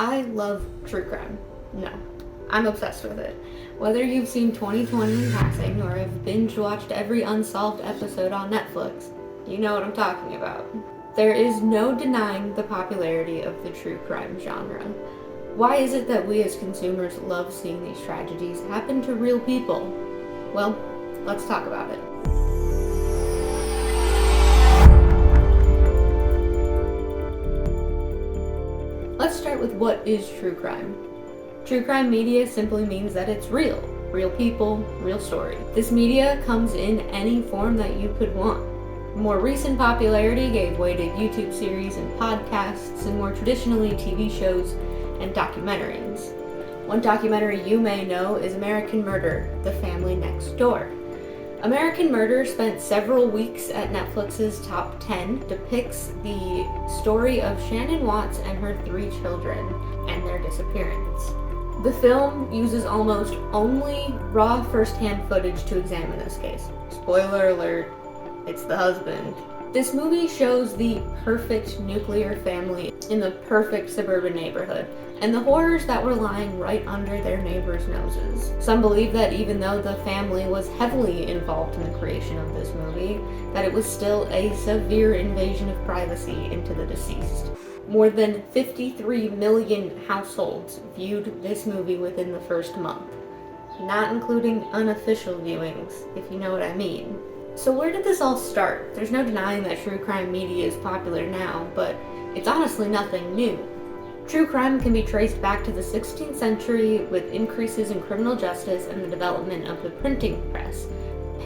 I love true crime. No, I'm obsessed with it. Whether you've seen 2020 in passing or have binge-watched every unsolved episode on Netflix, you know what I'm talking about. There is no denying the popularity of the true crime genre. Why is it that we as consumers love seeing these tragedies happen to real people? Well, let's talk about it. Let's start with what is true crime. True crime media simply means that it's real. Real people, real story. This media comes in any form that you could want. More recent popularity gave way to YouTube series and podcasts, and more traditionally TV shows and documentaries. One documentary you may know is American Murder: The Family Next Door. American Murder spent several weeks at Netflix's top 10, depicts the story of Shannon Watts and her 3 children and their disappearance. The film uses almost only raw first-hand footage to examine this case. Spoiler alert, it's the husband. This movie shows the perfect nuclear family in the perfect suburban neighborhood, and the horrors that were lying right under their neighbors' noses. Some believe that even though the family was heavily involved in the creation of this movie, that it was still a severe invasion of privacy into the deceased. More than 53 million households viewed this movie within the first month, not including unofficial viewings, if you know what I mean. So where did this all start? There's no denying that true crime media is popular now, but it's honestly nothing new. True crime can be traced back to the 16th century with increases in criminal justice and the development of the printing press.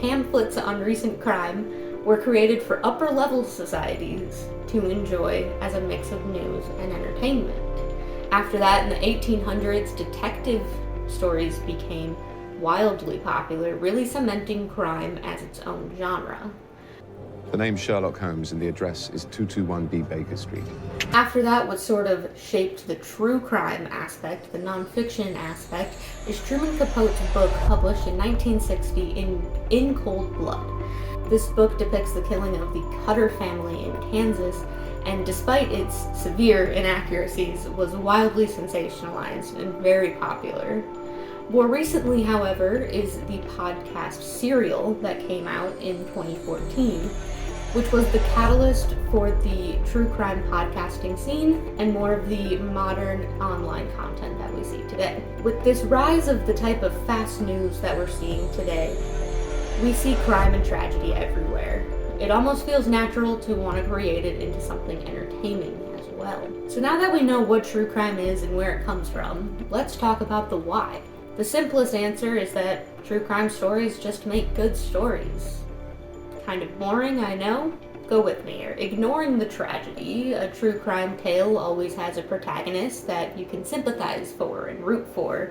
Pamphlets on recent crime were created for upper-level societies to enjoy as a mix of news and entertainment. After that, in the 1800s, detective stories became wildly popular, really cementing crime as its own genre. The name's Sherlock Holmes and the address is 221B Baker Street. After that, what sort of shaped the true crime aspect, the nonfiction aspect, is Truman Capote's book published in 1960 In Cold Blood. This book depicts the killing of the Cutter family in Kansas, and despite its severe inaccuracies, was wildly sensationalized and very popular. More recently, however, is the podcast Serial that came out in 2014, which was the catalyst for the true crime podcasting scene and more of the modern online content that we see today. With this rise of the type of fast news that we're seeing today, we see crime and tragedy everywhere. It almost feels natural to want to create it into something entertaining as well. So now that we know what true crime is and where it comes from, let's talk about the why. The simplest answer is that true crime stories just make good stories. Kind of boring, I know? Go with me here. Ignoring the tragedy, a true crime tale always has a protagonist that you can sympathize for and root for,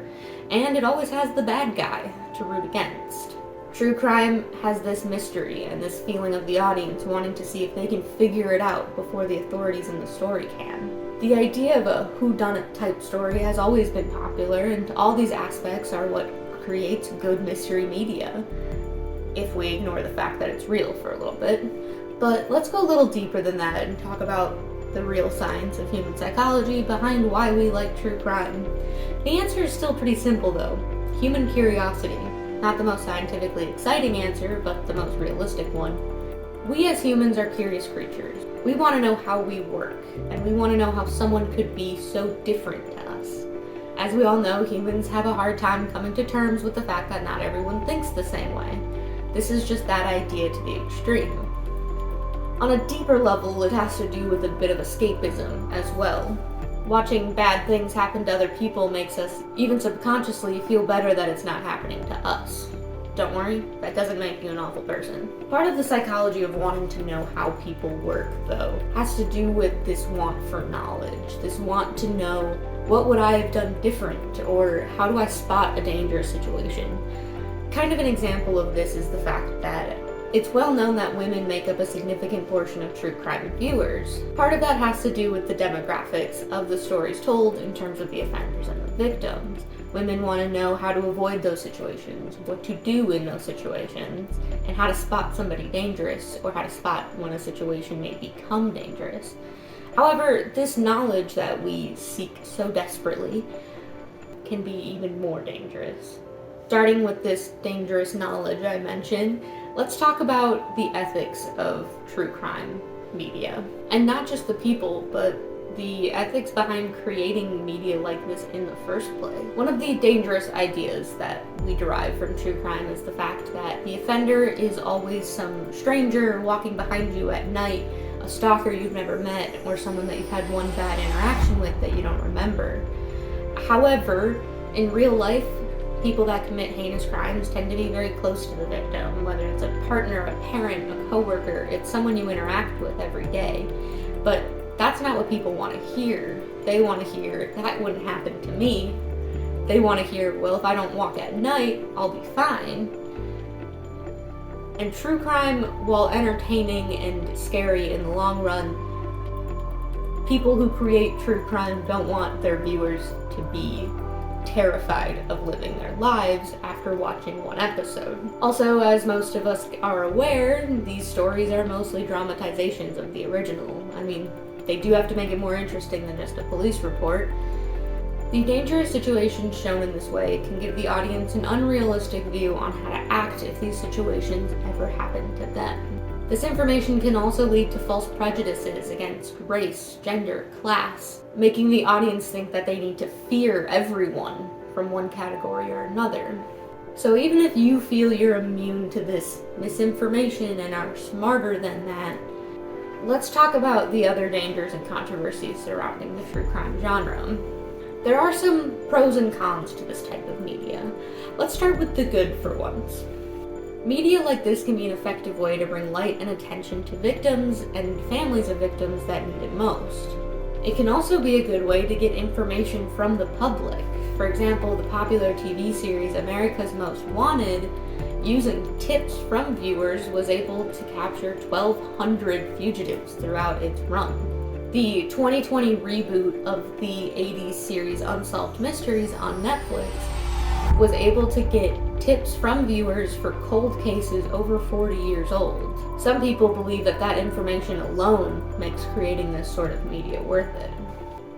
and it always has the bad guy to root against. True crime has this mystery and this feeling of the audience wanting to see if they can figure it out before the authorities in the story can. The idea of a whodunit type story has always been popular, and all these aspects are what creates good mystery media, if we ignore the fact that it's real for a little bit. But let's go a little deeper than that and talk about the real science of human psychology behind why we like true crime. The answer is still pretty simple though. Human curiosity. Not the most scientifically exciting answer, but the most realistic one. We as humans are curious creatures. We want to know how we work, and we want to know how someone could be so different to us. As we all know, humans have a hard time coming to terms with the fact that not everyone thinks the same way. This is just that idea to the extreme. On a deeper level, it has to do with a bit of escapism as well. Watching bad things happen to other people makes us, even subconsciously, feel better that it's not happening to us. Don't worry, that doesn't make you an awful person. Part of the psychology of wanting to know how people work, though, has to do with this want for knowledge, this want to know what would I have done different, or how do I spot a dangerous situation. Kind of an example of this is the fact that it's well known that women make up a significant portion of true crime viewers. Part of that has to do with the demographics of the stories told in terms of the offenders and the victims. Women want to know how to avoid those situations, what to do in those situations, and how to spot somebody dangerous, or how to spot when a situation may become dangerous. However, this knowledge that we seek so desperately can be even more dangerous. Starting with this dangerous knowledge I mentioned, let's talk about the ethics of true crime media. And not just the people, but the ethics behind creating media like this in the first place. One of the dangerous ideas that we derive from true crime is the fact that the offender is always some stranger walking behind you at night, a stalker you've never met, or someone that you've had one bad interaction with that you don't remember. However, in real life, people that commit heinous crimes tend to be very close to the victim, whether it's a partner, a parent, a coworker, it's someone you interact with every day. But that's not what people want to hear. They want to hear, that wouldn't happen to me. They want to hear, well, if I don't walk at night, I'll be fine. And true crime, while entertaining and scary in the long run, people who create true crime don't want their viewers to be terrified of living their lives after watching one episode. Also, as most of us are aware, these stories are mostly dramatizations of the original. I mean, they do have to make it more interesting than just a police report. The dangerous situations shown in this way can give the audience an unrealistic view on how to act if these situations ever happen to them. This information can also lead to false prejudices against race, gender, class, making the audience think that they need to fear everyone from one category or another. So even if you feel you're immune to this misinformation and are smarter than that, let's talk about the other dangers and controversies surrounding the true crime genre. There are some pros and cons to this type of media. Let's start with the good for once. Media like this can be an effective way to bring light and attention to victims and families of victims that need it most. It can also be a good way to get information from the public. For example, the popular TV series America's Most Wanted, using tips from viewers, was able to capture 1,200 fugitives throughout its run. The 2020 reboot of the 80s series Unsolved Mysteries on Netflix was able to get tips from viewers for cold cases over 40 years old. Some people believe that that information alone makes creating this sort of media worth it.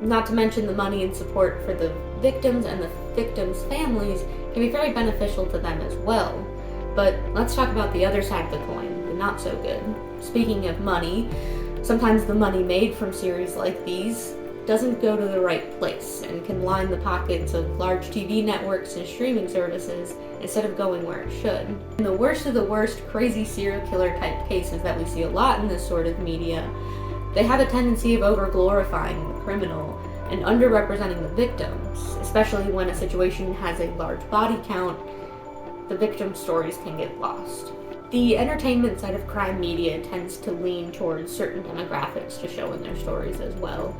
Not to mention the money and support for the victims and the victims' families can be very beneficial to them as well. But let's talk about the other side of the coin, the not so good. Speaking of money, sometimes the money made from series like these doesn't go to the right place and can line the pockets of large TV networks and streaming services instead of going where it should. In the worst of the worst crazy serial killer type cases that we see a lot in this sort of media, they have a tendency of over-glorifying the criminal and underrepresenting the victims, especially when a situation has a large body count. The victim stories can get lost. The entertainment side of crime media tends to lean towards certain demographics to show in their stories as well.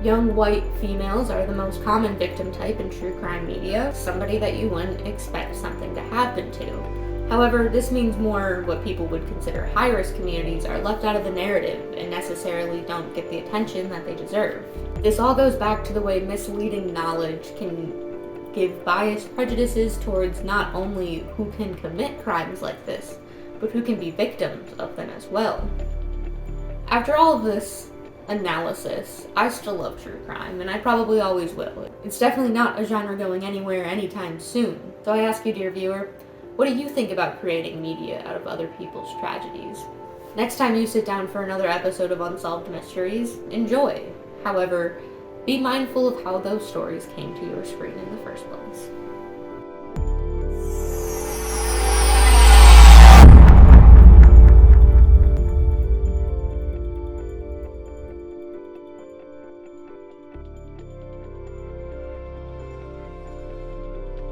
Young white females are the most common victim type in true crime media, somebody that you wouldn't expect something to happen to. However, this means more what people would consider high-risk communities are left out of the narrative and necessarily don't get the attention that they deserve. This all goes back to the way misleading knowledge can give biased prejudices towards not only who can commit crimes like this, but who can be victims of them as well. After all of this analysis, I still love true crime, and I probably always will. It's definitely not a genre going anywhere anytime soon. So I ask you, dear viewer, what do you think about creating media out of other people's tragedies? Next time you sit down for another episode of Unsolved Mysteries, enjoy. However, be mindful of how those stories came to your screen in the first place.